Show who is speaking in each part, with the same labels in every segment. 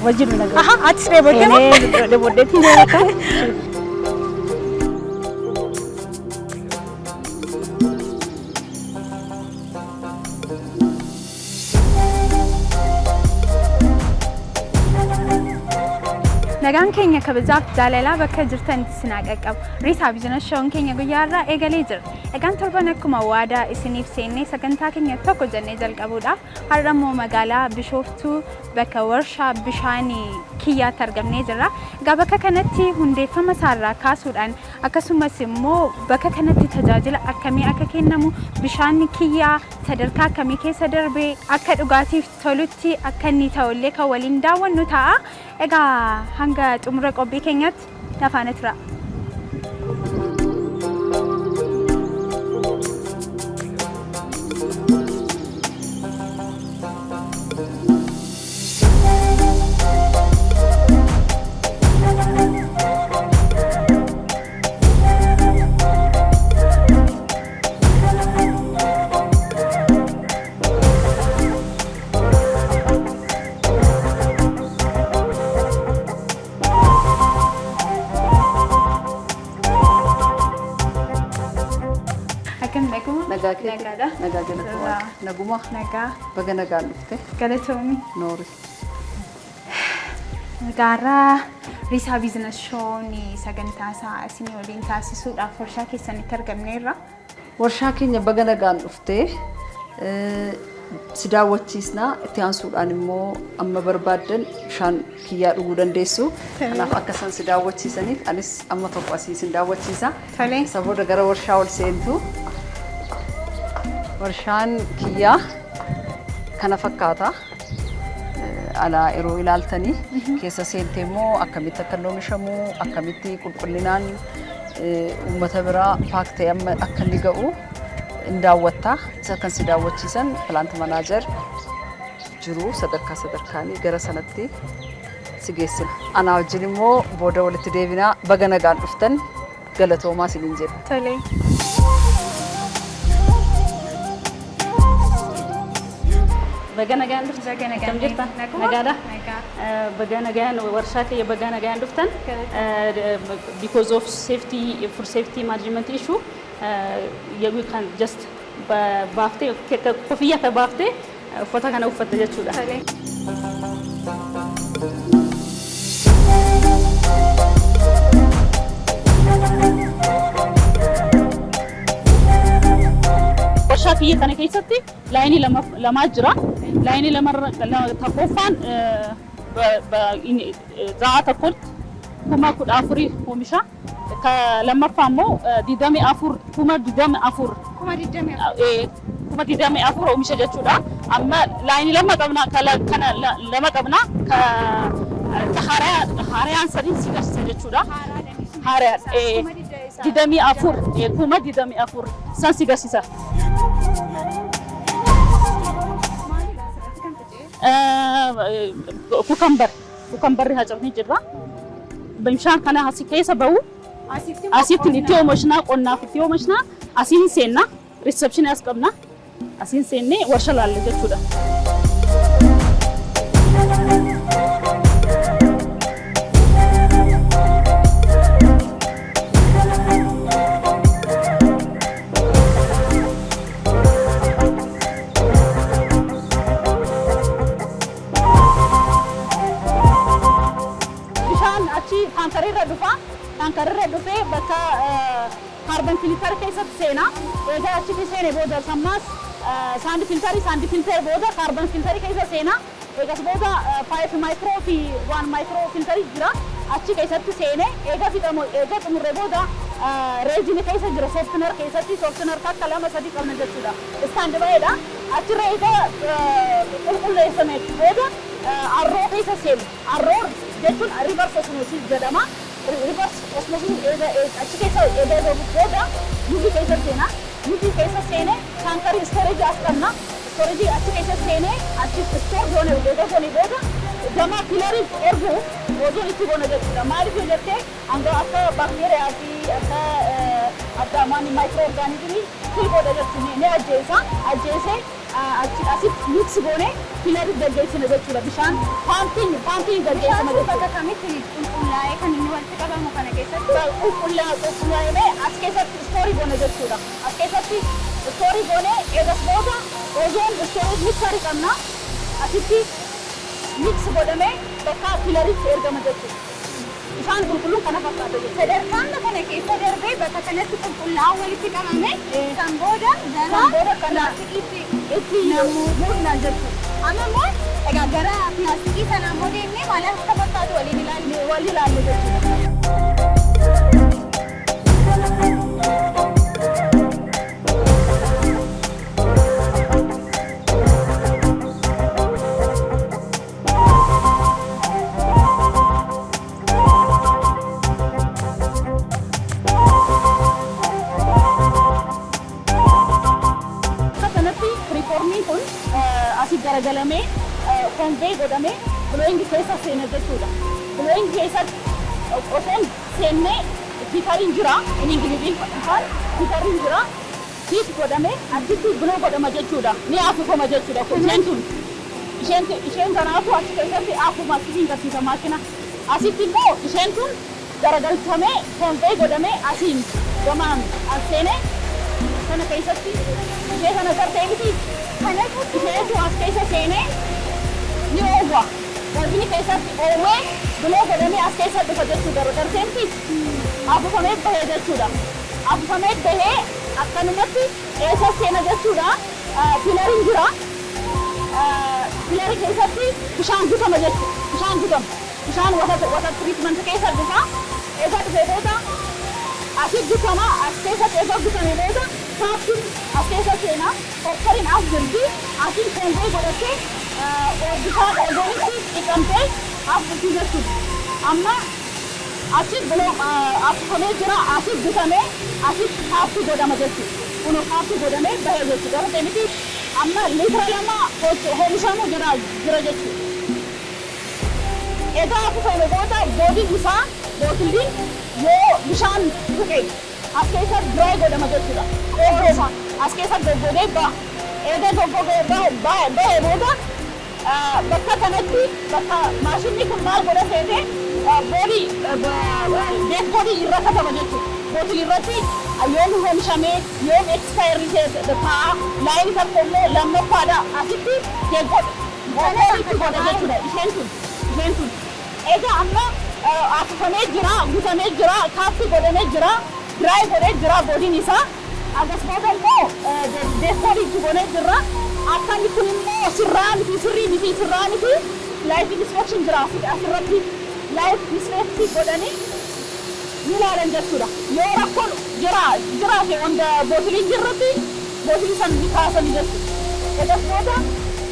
Speaker 1: wajjin nagaa.
Speaker 2: Aha, ati siree boodee
Speaker 1: De booddeetti deemata.
Speaker 2: nagaan keenya kabajaaf jaalalaa bakka jirtanitti sinaaqaqabu risaa bizinas shoon keenya guyyaarraa eegalee jira egaan torban akkuma waadaa isiniif seennee sagantaa keenya tokko jennee jalqabuudhaaf har'a immoo magaalaa Bishooftuu bakka warshaa bishaanii kiyyaatti argamnee jirra egaa bakka kanatti hundeeffama isaarraa kaasuudhaan akkasumas immoo bakka kanatti tajaajila akkamii akka kennamu bishaan kiyyaa sadarkaa akkamii keessa darbee akka dhugaatiif tolutti akka inni ta'ullee kan waliin daawwannu ta'a egaa hanga xumura qophii keenyaatti nafaana tura.
Speaker 1: Nagada. Naguma.
Speaker 2: Naga.
Speaker 1: Baga nagaan dhufte.
Speaker 2: Galatoomii.
Speaker 1: Noori.
Speaker 2: Gaara risaa bizinas shoonii sagantaa isaa isinii waliin taasisuudhaaf warshaa keessanitti argamneerra.
Speaker 1: Warshaa keenya baga nagaan dhufte. Si daawwachiisna itti aansuudhaan immoo amma barbaaddan bishaan kiyyaa dhuguu dandeessu. Kanaaf akka san si daawwachiisaniif anis amma tokko asii sin daawwachiisa.
Speaker 2: Tolee.
Speaker 1: Sabooda gara warshaa ol seentu. warshaan kiyyaa kana fakkaata alaa yeroo ilaaltanii keessa seentee immoo akkamitti akka oomishamu akkamitti qulqullinaan uummata biraa faaktee amma akka inni ga'u daawwatta isa kan si daawwachiisan plant manager jiru sadarkaanii gara sanatti si geessina ana wajjin immoo booda walitti deebinaa baga nagaan dhuftan galatoomaa isiniin jedha.
Speaker 2: Tolee.
Speaker 3: Bagana gaan duftan kam jirtan nagaada bagana gaan warshaa kee bagana gaan duftan because of safety for safety management issue you can just baafte kofiya ka baafte uffata kana uffatte jechuudha. warshaa kiyya kana keessatti laayinii lama jira. laayinii lama tokkoffaan za'a tokkotti kuma 14 oomisha. Ka lammaffaa immoo 24 oomisha jechuudha. Amma laayinii lama qabna kana lama qabna ka haaraan sadii si garsiisa jechuudha. Haaraan 24 san si garsiisa. kukambar hajabni jirra bishaan kana asii keessa bahu asitti itti oomishna qonnaaf itti oomishna asiin seenna reception as qabna asiin seenne warshaa laalle jechuudha. tankarre dhufe bakka carbon filter keessatti seena egaa achi seene booda sammas sand filter booda carbon filter keessa seena egaa booda 5 micro fi 1 micro filter jira achi keessatti seene egaa fidamo egaa xumurre booda resin keessa jira softener keessatti softener takka lama sadi qabna jechuudha stand by'dha achi reega qulqulleessame booda arroo keessa seena arroo jechuun reverse osmosis jedhama. reverse osmosis achi keessa eega booda nuti keessa seena nuti keessa seene tankari storage as qabna storage achi keessa seene achi store zone eega zone booda jama filari ergu ozoon itti bona jechuudha maaliif yoo jettee hanga akka bakteeriyaa fi akka maani microorganismii fi godha jechuudha ni ajjeesee asitti mix goone filarii gaggeessina jechuudha. Bishaan paampii gaggeessina jechuudha.
Speaker 2: Bakka kamitti qulqullaa'ee kan inni walitti qabamu kana keessatti?
Speaker 3: Qulqullaa'ee as keessatti istoorii goone jechuudha. As keessatti istoorii goone eegas booda ozoon istoorii miksarii qabna. Asitti mix godhamee bakka filariitti ergama jechuudha. Bishaan qulqulluun kana fakkaata jechuudha.
Speaker 2: Sadarkaan kana keessa darbee bakka kanatti qulqullaa'aa walitti qabame san booda gara pilaastikiitti
Speaker 3: itti namuudhaan jechuudha.
Speaker 2: Amma immoo egaa gara pilaastikii sanaa immoo deemnee maal akka fakkaatu waliin
Speaker 3: ilaalle jechuudha. Garagalamee konvee godhamee blowing keessa seena jechuudha. Blowing keessatti osoon seennee hiitariin jira. Inni ingiliziin afaan hiitariin jira. Hiit godhamee achitti blow godhama jechuudha. Ni afufama jechuudha. Isheen kanaafuu achi keessatti afuma asiin garsiisa maashina. Asitti immoo isheen kun garagalchamee konvee godhamee asiin gamaan as seenee kana keessatti ishee kana gartee miti. Kanatu isheetu as keessa seenee ni oowwa. Wajjin keessatti oowwee biloo godhamee as keessa dhufa jechuudha. Garteensi afufamee bahee jechuudha. Afufamee bahee akkanumatti eessa seena jechuudha. Filariin jira. Filarii keessatti bishaan gutama jechuudha. Bishaan gutama. Bishaan wata tiriitmenti keessa dhufa. Eessa dhufee booda asii gutama. As keessatti eessa gutame booda kaaptiin as keessa seena. Kokkariin as jirti. Asiin konvee godhattee bishaan ozoonitti dhiqamtee as bultii jechuudha. Amma achi biloo afufamee jira. Asii gutamee asii kaaptii godhama jechuudha. Kun kaaptii godhamee bahee jechuudha. Garuu miti amma liitira lama oomishamu jira jechuudha. Egaa afufame booda boodiin isaa bootilliin yoo bishaan tuqe as keessa diraay godhama jechuudha. Eegoofa as keessa goggodee ba'a. Eega goggogee bahee booda bakka kanatti bakka maashinni kun maal godha seete boodii deekboodii irra katama jechuudha. Bootilii irratti yoom oomishamee yoom ekspaayirii ta'a laayinii tokko immoo lammaffaadha asitti deekboodii godha jechuudha. Isheen tun egaa amma afufamee jira, guutamee jira, kaappii godhamee jira, diraay godhee jira boodiin isaa. Agas booda immoo deekboodii itti godhee jirra. Akkanni kun immoo sirraa miti sirraa miti laayif inspeekshin jira asirratti laayif inspeekshin godhanii ni ilaalan jechuudha. Yoo rakkoon jiraate wanta bootiliin jirratti bootilii san ni kaasanii jechuudha. Agas booda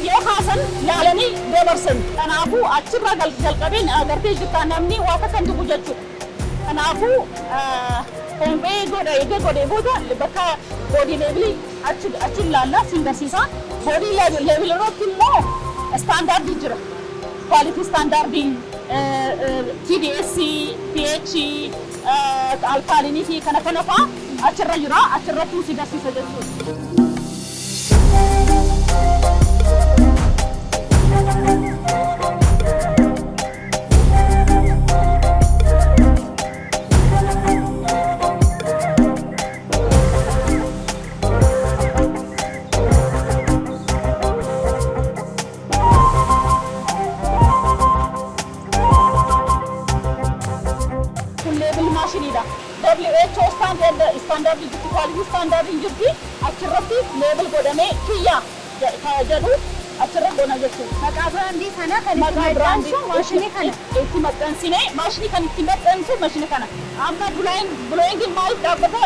Speaker 3: yoo kaasan ilaalanii dabarsan. Kanaafuu achirra jalqabeen agartee jirta namni waa kan tuqu jechuudha. Kanaafuu konvee godhee booda bakka boodii leebilii achi ilaalla siin garsiisa. Boodii leebilii irratti immoo istaandaardii jira. Kwalitii istaandaardii TDS, pH, alkaalinii fi kana fa'aa achirra jira. Achirratti si garsiisa jechuudha. WHO standard quality standard jirti achirratti label godhamee kiyya jedhu achirratti godhama jechuudha.
Speaker 2: Maqaa biraandii sana kan
Speaker 3: maxxansu maashinii kana itti maxxansine maashinii kan itti maxxansu maashinii kana. Amma blowing maal dhaabbata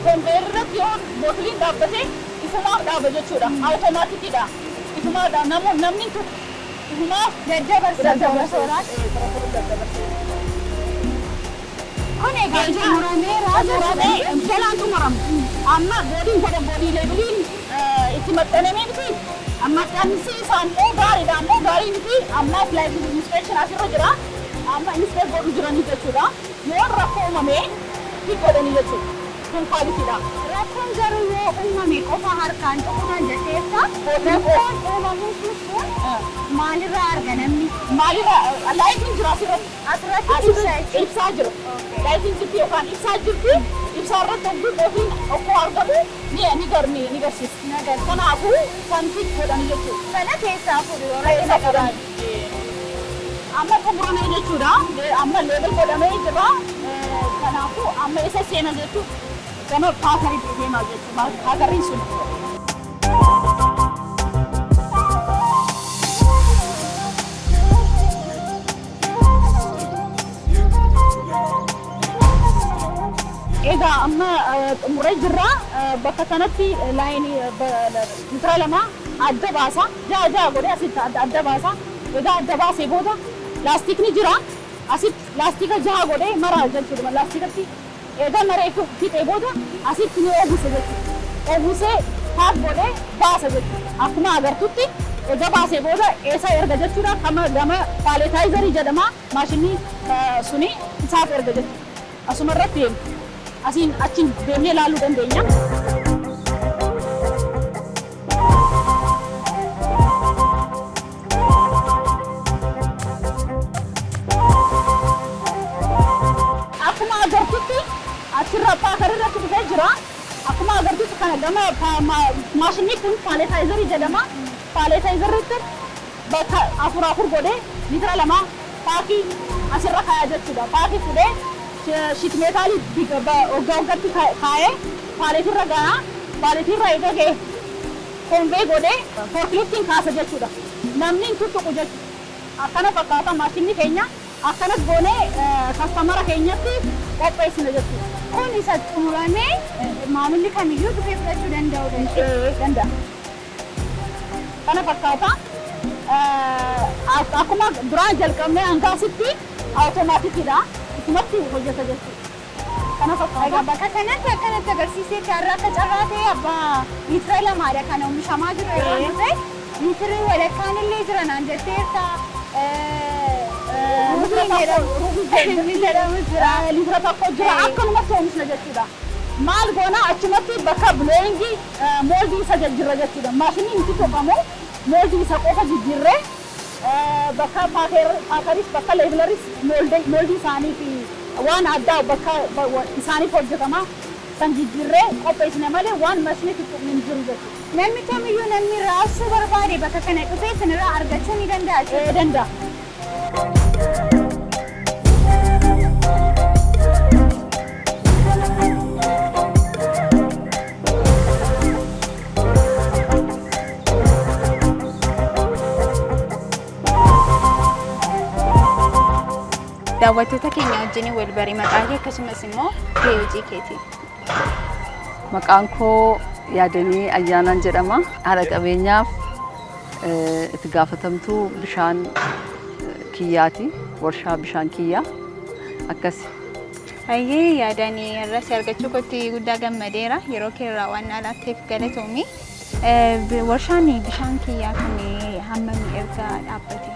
Speaker 3: konveer irratti yoo bootiliin dhaabbate ifumaaf dhaaba jechuudha. Awutomaatikidha. Ifumaaf namni ifumaaf
Speaker 2: daddabarsa. Kun egaa
Speaker 3: muramee jalaan xumuramu. Amma boodiin godha boodii leebiliin itti maxxanamee miti. Amma maxxansiisaan immoo gaariidha. Ammoo gaarii miti. Amma filaayif inspeekshin asirra jira. Amma inspeek godhu jiranii jechuudha. Yoo rakkoo uumamee fi godhanii jechuudha. Kun kwaalitiidha.
Speaker 2: Rakkoon garuu yoo uumame qofa harkaan cuquudhaan jetteessa rakkoon uumamuu sun maalirraa arga namni?
Speaker 3: Maalirraa laayitiin jira
Speaker 2: Asirratti
Speaker 3: ibsaa jiru. Laayitiin jirti yookaan ibsaa jirti. Ibsaa irratti ofiin okkoo argamu ni garsiisa. Kanaafuu santi godhanii jechuudha.
Speaker 2: Sana keessaa fuudhu yoo
Speaker 3: Keessa godhan. Amma xumuramee jechuudha. Amma leebel godhamee jira. Kanaafuu amma isa seena jechuudha. Gama paakarii deemaa jechuudha. Paakariin sun. Egaa amma xumuree jirra. Bakka kanatti laayinii litira lama adda baasa. Ja'a godhee asitti adda baasa. Egaa adda baasee booda laastikni jira. Asitti laastika ja'a godhee maraa jechuudha. Laastikatti egaa maree fixee booda asitti ni oofuse jechuudha. Oofusee paak godhee baasa jechuudha. Akkuma agartutti egaa baasee booda eessa erga jechuudha. Gama paaletaayizarii jedhama. Maashinii suni isaaf erga jechuudha. Asuma irratti deemu. Asiin achiin deemnee ilaaluu dandeenya. Akkuma agartutti achirra paakarii irratti dhufee jira. Akkuma agartutti kana gama maashinii kun paaletaayizarii jedhama. Paaletaayizarii bakka afur godhee litira lama paakii asirra kaayaa jechuudha. Paakii fudhee shit meetaalii waggaatti kaayee paaleetirra gahaa paaleetirra eegagee konvee godhee forkliftiin kaasa jechuudha. Namni hin tuttuqu jechuudha. Akkana fakkaata maashinni keenya akkanas goonee kastamara keenyatti qopheessina jechuudha.
Speaker 2: Kun isa xumuramee maamilli kamiyyuu dhufee fudhachuu danda'a.
Speaker 3: Kana fakkaata. Akkuma duraan jalqabnee hanga asitti awutomaatikidha. Isumatti hojjeta jechuudha. Kana fakkaata.
Speaker 2: Bakka kanatti akkanatti agarsiisee kaarraa akka carraa ta'e abbaa litira lamaadha kan oomishamaa jiru yeroo dhufe litirri walakkaan illee jira naan jetteerta.
Speaker 3: Litira tokko jira akkanumatti oomishna jechuudha. Maal goona achumatti bakka bileengii mooldii isa jijjiirra jechuudha. Maashinii hin tuttuqamu mooldii isa qofa jijjiirree bakka paakaris bakka leebelaris mooldii isaanii fi waan addaa bakka isaaniif hojjetama san jijjiirree qopheessine malee waan maashinii tuttuqni hin jiru jechuudha.
Speaker 2: Namni kamiyyuu namni raabsuu barbaade bakka kana dhufee sanirraa argachuu ni danda'a.
Speaker 3: Danda'a.
Speaker 2: Daawwattoota keenya wajjin wal barii maqaa kee akkasumas immoo hojii keetii.
Speaker 1: Maqaan koo Yaadanii Ayyaanaan jedhama. Haadha qabeenyaaf itti gaafatamtuu bishaan kiyyaati. Warshaa bishaan kiyyaa akkasi.
Speaker 2: Ayyee Yaadanii irratti argachuu kootti guddaa gammadeera. Yeroo keerraa waan alaatteef galatoomi. Warshaan bishaan kiyyaa kun hammamii erga dhaabbate?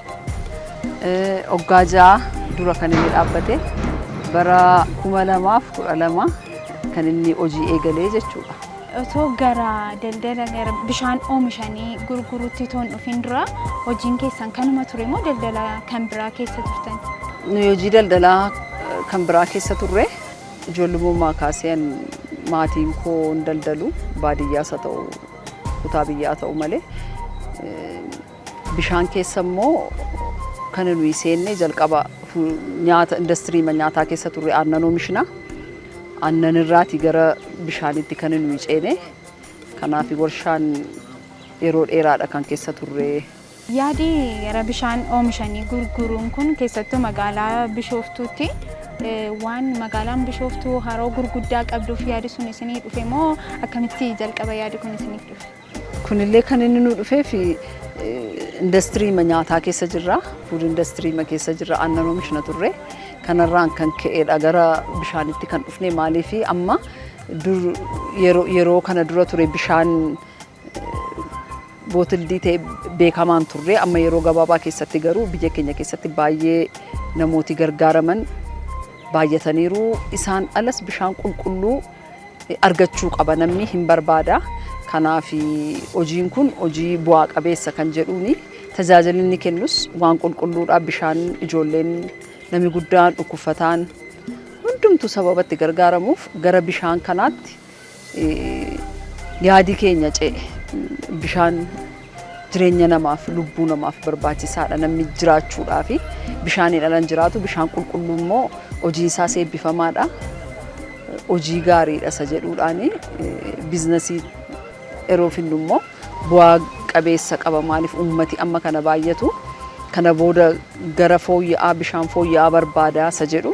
Speaker 1: Waggaa 6 dura kan inni dhaabbate bara 2012 kan inni hojii eegalee jechuudha.
Speaker 2: Otoo gara daldala gara bishaan oomishanii gurguruutti toon dhufin dura hojiin keessan kanuma ture moo daldala kan biraa keessa turtan?
Speaker 1: Nu hojii daldalaa kan biraa keessa turre ijoollummaa kaasee maatiin koo hin daldalu baadiyyaas haa ta'u kutaa biyyaa ta'u malee bishaan keessa immoo kan nuyi seenne jalqaba nyaata industirii nyaataa keessa turre aannan oomishna. Aannan irraati gara bishaanitti kan nuyi ceene. Kanaaf warshaan yeroo dheeraadha kan keessa turre.
Speaker 2: Yaadi gara bishaan oomishanii gurguruun kun keessattuu magaalaa Bishooftuutti waan magaalaan Bishooftuu haroo gurguddaa qabduuf yaadi sun isinii dhufe moo akkamitti jalqaba yaadi kun isiniif dhufe?
Speaker 1: Kunillee kan inni nu dhufee fi industirii nyaataa keessa jirra. Food industirii keessa jirra aannan oomishna turre. Kanarraan kan ka'eedha gara bishaanitti kan dhufne maaliif amma yeroo kana dura ture bishaan bootildii ta'e beekamaan turre amma yeroo gabaabaa keessatti garuu biyya keenya keessatti baay'ee namooti gargaaraman baay'ataniiru. Isaan alas bishaan qulqulluu argachuu qaba namni hin barbaada. Kanaaf hojiin kun hojii bu'aa qabeessa kan jedhuuni tajaajilni kennus waan qulqulluudhaaf bishaan ijoolleen namni guddaan dhukkubsataan hundumtu sababatti gargaaramuuf gara bishaan kanaatti yaadi keenya ce'e. Bishaan jireenya namaaf lubbuu namaaf barbaachisaadha namni jiraachuudhaaf bishaaniin alan jiraatu bishaan qulqulluu immoo hojii isaa eebbifamaadha. Hojii gaariidha isa jedhuudhaani biizinasii yeroo finnu immoo bu'aa qabeessa qaba maaliif uummati amma kana baay'atu kana booda gara fooyya'aa bishaan fooyya'aa barbaada isa jedhu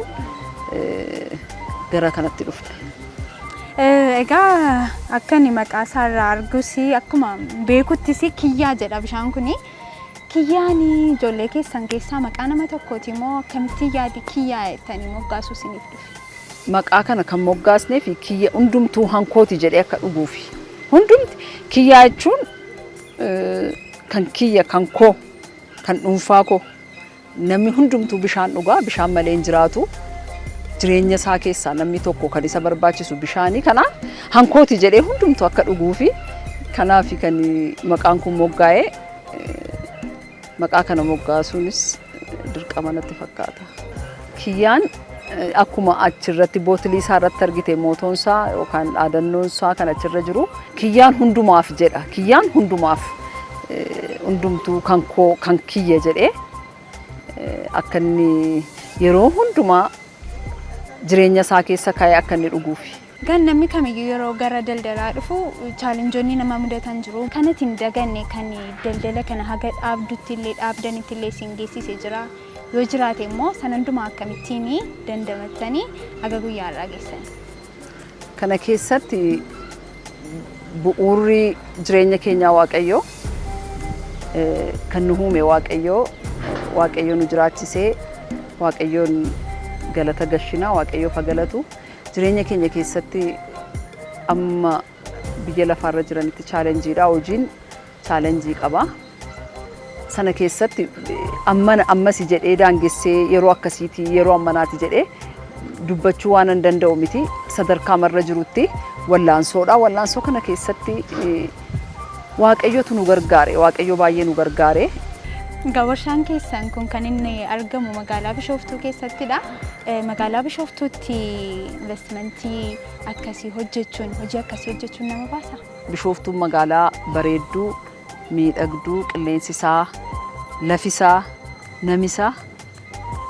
Speaker 1: gara kanatti dhufne.
Speaker 2: Egaa akka inni maqaa isaarraa argus akkuma beekuttis kiyyaa jedha bishaan kuni. Kiyyaan ijoollee keessan keessaa maqaa nama tokkooti moo akkamitti yaadi kiyyaa jettanii moggaasuu isiniif dhufe?
Speaker 1: Maqaa kana kan moggaasnee fi kiyya hundumtuu hankooti jedhee akka dhuguufi. Hundumti kiyyaa jechuun kan kiyya kan koo kan dhuunfaa koo namni hundumtuu bishaan dhugaa bishaan malee hin jiraatu. Jireenya isaa keessaa namni tokko kan isa barbaachisu bishaanii kanaaf hankooti jedhee hundumtuu akka dhuguufi kanaaf kan maqaan kun moggaa'ee maqaa kana moggaasuunis dirqama natti fakkaata. Kiyyaan akkuma achirratti bootilii isaa irratti argite mootoon isaa yookaan dhaadannoon isaa kan achirra jiru kiyyaan hundumaaf jedha. Kiyyaan hundumaaf hundumtuu kan koo kan kiyya jedhee akka inni yeroo hundumaa jireenya isaa keessa kaa'ee akka inni dhuguufi.
Speaker 2: Gan namni kamiyyuu yeroo gara daldalaa dhufu chaalenjoonni nama mudatan jiru. Kanatti hin daganne kan daldala kana haga dhaabdutti illee dhaabdanitti illee isin geessisee jira. Yoo jiraate immoo san hundumaa akkamittiin dandamattanii haga guyyaa irraa geessan?
Speaker 1: Kana keessatti bu'uurri jireenya keenyaa Waaqayyoo kan nu uume Waaqayyoo nu jiraachisee Waaqayyoon galata gashinaa Waaqayyoof galatu jireenya keenya keessatti amma biyya lafaarra jiranitti chaalenjiidha hojiin chaalenjii qaba. Sana keessatti ammasi jedhee daangessee yeroo akkasiitii yeroo ammanaati jedhee dubbachuu waan hin danda'u miti sadarkaa marra jirutti wallaansoodha. Wallaansoo kana keessatti Waaqayyootu nu gargaare Waaqayyoo baay'ee nu gargaare.
Speaker 2: Warshaan keessan kun kan inni argamu magaalaa Bishooftuu keessattidha. Magaalaa Bishooftuutti investimentii akkasii hojjechuun hojii akkasii hojjechuun nama baasa?
Speaker 1: Bishooftuun magaalaa bareedduu miidhagduu qilleensi isaa lafisaa namisaa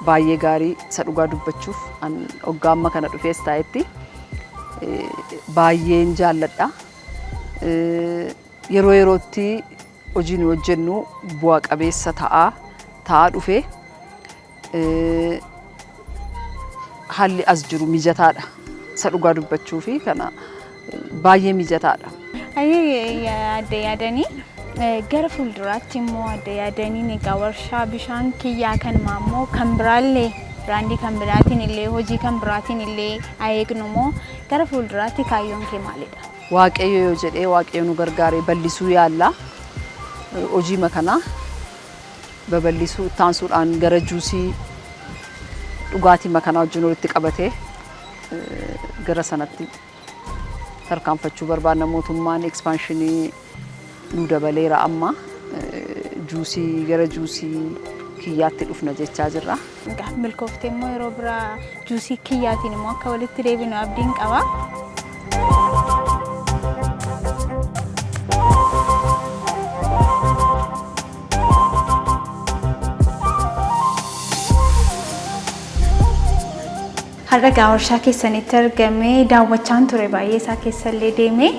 Speaker 1: baay'ee gaarii isa dhugaa dubbachuuf hoggaa amma kana dhufees taa'etti baay'een jaalladha. Yeroo yerootti hojiin hojjennu bu'aa qabeessa ta'aa dhufe haalli as jiru mijataadha isa dhugaa dubbachuu fi kana baay'ee mijataadha.
Speaker 2: Adda yaadanii gara fuulduraatti immoo adda yaadanii egaa warshaa bishaan kiyyaa kanuma immoo kan biraallee biraandii kan biraatiin illee hojii kan biraatiin illee eegnu immoo gara fuulduraatti kaayyoon kee maalidha?
Speaker 1: Waaqayyo yoo jedhee Waaqayyo nu gargaaree bal'isuu yaalla. Hojii makanaa babal'isuu taansuudhaan gara juusii dhugaatii makanaa wajjin walitti qabatee gara sanatti tarkaanfachuu barbaadna. Mootummaan ekspanshinii nu dabaleera amma juusii gara juusii kiyyaatti dhufna jechaa jirra.
Speaker 2: Milkooftee immoo yeroo biraa juusii kiyyaatiin immoo akka walitti deebinu abdiin qaba. Har'a warshaa keessanitti argamee daawwachaan ture baay'ee isaa keessallee deemee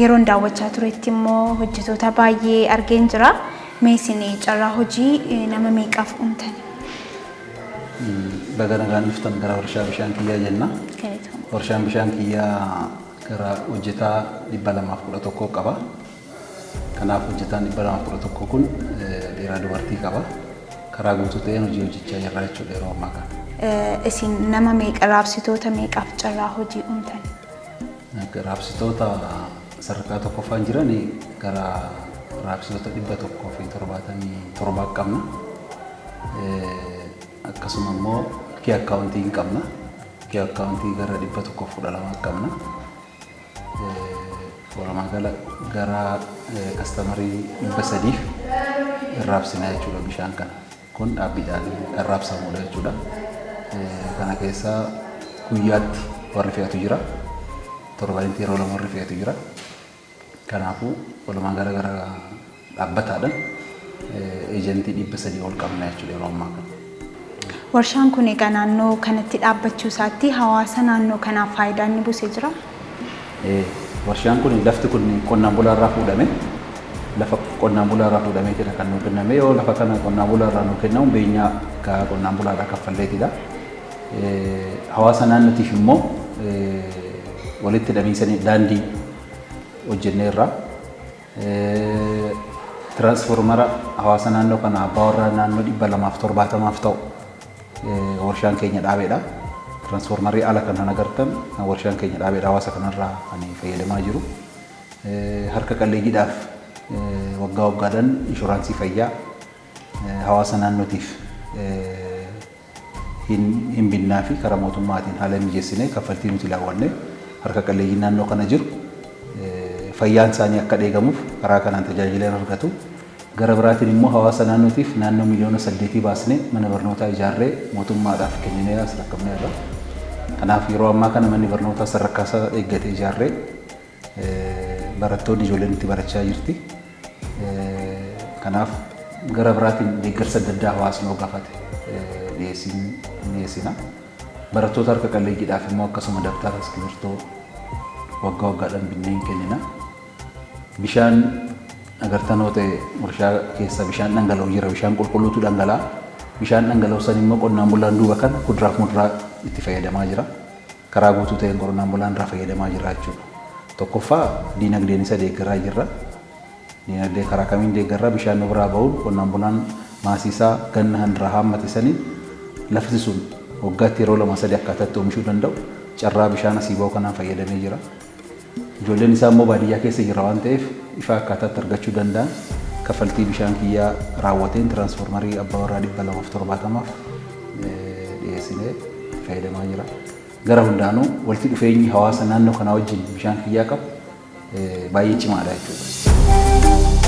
Speaker 2: yeroon daawwachaa turetti immoo hojjetoota baay'ee argeen jira. Meesin carraa hojii nama meeqaaf uumtan?
Speaker 4: Baga nagaan dhuftan gara warshaa bishaan kiyyaa jenna. Warshaan bishaan kiyyaa gara hojjetaa 211 qaba. Kanaaf hojjetaan 211 kun dhiiraa dubartii qaba. Karaa guutuu ta'een hojii hojjechaa jirra jechuudha yeroo ammaa kana.
Speaker 2: Isin nama meeqa raabsitoota meeqaaf carraa hojii uumtan?
Speaker 4: Raabsitoota sadarkaa tokkoffaan jiran gara raabsitoota 177 qabna. Akkasuma immoo kii akkaawuntii qabna. Kii akkaawuntii gara 112 qabna. walumaa gala gara kastamarii 300 raabsinaa jechuudha bishaan kana. Kun dhaabbiidhaan raabsamudha jechuudha. Kana keessa guyyaatti warri fe'atu jira. Torbanitti yeroo lama warri fe'atu jira. Kanaafuu walumaa gala gara dhaabbataadhaan eejentii 300 ol qabna jechuudha yeroo ammaa kana.
Speaker 2: Warshaan kun egaa naannoo kanatti dhaabbachuu isaatti hawaasa naannoo kanaaf faayidaa inni buusee jira?
Speaker 4: Warshaan kun lafti kun qonnaan bulaa irraa fuudhame. Lafa qonnaan bulaa irraa fuudhamee jira kan nuuf kenname. Yoo lafa kana qonnaan bulaa irraa nuuf kennamu beenyaa akka qonnaan bulaa irraa kaffalleetidha. Hawaasa naannootiif immoo walitti hidhamiinsanii daandii hojjennee irraa tiraansfoormara hawaasa naannoo kana abbaa warraa naannoo 270 ta'u warshaan keenya dhaabeedha. Tiraansfoormarii ala kan agartan warshaan keenya dhaabeedha hawaasa kanarraa kan fayyadamaa jiru. Harka qalleeyyiidhaaf waggaa waggaadhaan inshuraansii fayyaa hawaasa naannootiif hin binnaa fi karaa mootummaatiin haala mijeessinee kaffaltii nuti raawwanne harka qalleeyyii naannoo kana jiru fayyaan isaanii akka eegamuuf karaa kanaan tajaajila argatu. Gara biraatiin immoo hawaasa naannootiif naannoo miliyoona 8 baasnee mana barnootaa ijaarree mootummaadhaaf kenninee as rakkabnee irra. Kanaaf yeroo ammaa kana manni barnootaa sadarkaa isaa eeggatee ijaarree barattoonni ijoolleen itti barachaa jirti. Kanaaf gara biraatiin deeggarsa adda addaa hawaasni yoo gaafate dhiyeessina. Barattoota harka qalleeyyiidhaaf immoo akkasuma dabtara iskiriiptoo waggaa waggaadhaan binnee kennina. Bishaan agartanoo ta'e warshaa keessa bishaan dhangala'u jira. Bishaan qulqulluutu dhangala'a. Bishaan dhangala'u san immoo qonnaan bulaan duuba kana kuduraaf muduraa itti fayyadamaa jira. Karaa guutuu ta'een qonnaan bulaan irraa fayyadamaa jira jechuudha. Tokkoffaa diinagdeen isa deeggaraa jirra. Diinagdee karaa kamiin deeggarraa bishaan nu biraa ba'uun qonnaan bulaan maasiisaa ganna handaraa haammate saniin lafti sun waggaatti yeroo 2-3 akkaataatti oomishuu danda'u carraa bishaan asii ba'u kanaan fayyadamee jira. Ijoolleen isaa immoo baadiyyaa keessa jira waan ta'eef ifa akkaataatti argachuu danda'an kaffaltii bishaan kiyyaa raawwateen tiraansfoormarii abbaa warraa 270 dhiyeessinee fayyadamaa jira. Gara hundaanuu walitti dhufeenyi hawaasa naannoo kanaa wajjin bishaan kiyyaa qabu baay'ee cimaadha jechuudha.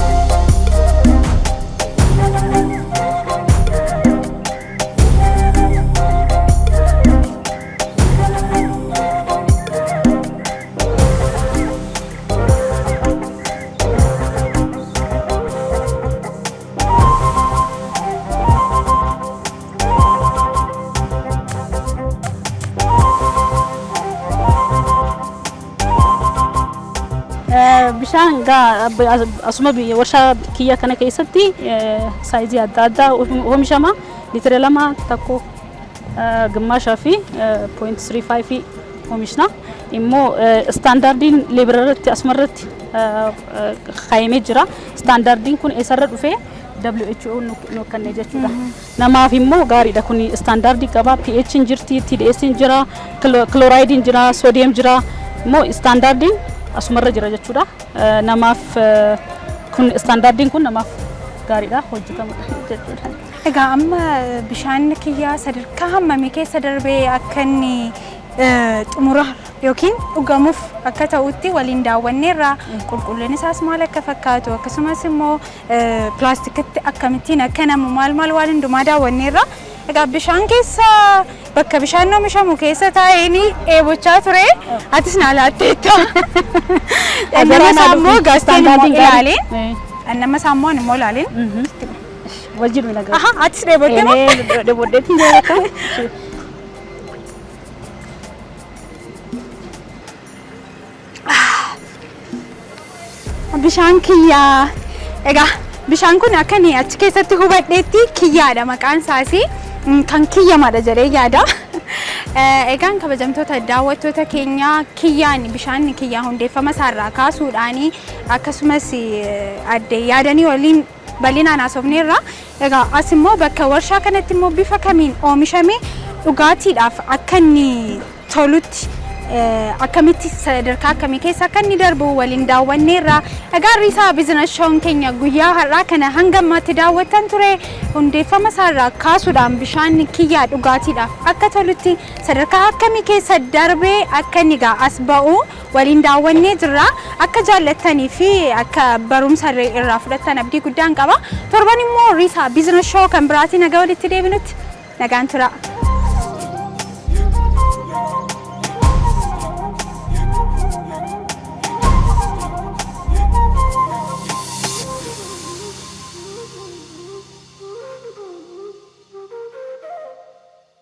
Speaker 3: bishaan asuma warshaa kiyya kana keessatti saayizii adda addaa oomishama. Liitira 2 tokko gimmaashaa fi 0.35 oomishna. Immoo istaandaardiin leebirarratti asumarratti kaayamee jira. Istaandaardiin kun eessarra dhufee WHO nu kennee jechuudha. Namaaf immoo gaariidha kun istaandaardii qaba. pH jirti, TDS jira, chloride jira, sodium jira. Immoo istaandaardiin asumarra jira jechuudha. Namaaf kun istaandaardiin kun namaaf gaariidha hojjetamudha jechuudha.
Speaker 2: Egaa amma bishaan kiyyaa sadarkaa hammamii keessa darbee akka inni xumura yookiin dhugamuuf akka ta'utti waliin daawwanneerra qulqullinni isaas maal akka fakkaatu akkasumas immoo pilaastikatti akkamittiin akka namu maal waan hundumaa daawwanneerra. Egaa bishaan keessa bakka bishaan oomishamu keessa taa'ee eebochaa ture atis naa laatteetta. Nama saammoo gaasteen immoo ilaaleen nama saammoo immoo ilaaleen
Speaker 3: wajjin nagaa.
Speaker 2: Aha atis dheebottee moo?
Speaker 3: Dheeboddeetti jaalata.
Speaker 2: Bishaan kiyyaa. Egaa bishaan kun akka inni achi keessatti hubadheetti kiyyaadha maqaan isaasi. Kan kiyyamadha jedhee yaada. Egaan kabajamtoota daawwattoota keenya kiyyaan bishaan kiyyaa hundeeffama isaarraa kaasuudhaan akkasumas adde yaadanii waliin bal'inaan haasofneerra. Egaa as immoo bakka warshaa kanatti immoo bifa kamiin oomishame dhugaatiidhaaf akka inni tolutti akkamitti sadarkaa akkamii keessa akka inni darbu waliin daawwanneerra. Egaa Risaa Biizines Shoon keenya guyyaa har'aa kana hanga ammaatti daawwattan ture hundeeffama isaarraa kaasuudhaan bishaan kiyyaa dhugaatiidhaaf akka tolutti sadarkaa akkamii keessa darbee akka inni as ba'u waliin daawwannee jirra. Akka jaallattanii fi akka barumsa irraa fudhattan abdii guddaan qaba. Torban immoo Risaa Biizines Shoo kan biraatiin nagaa walitti deebinutti nagaan tura.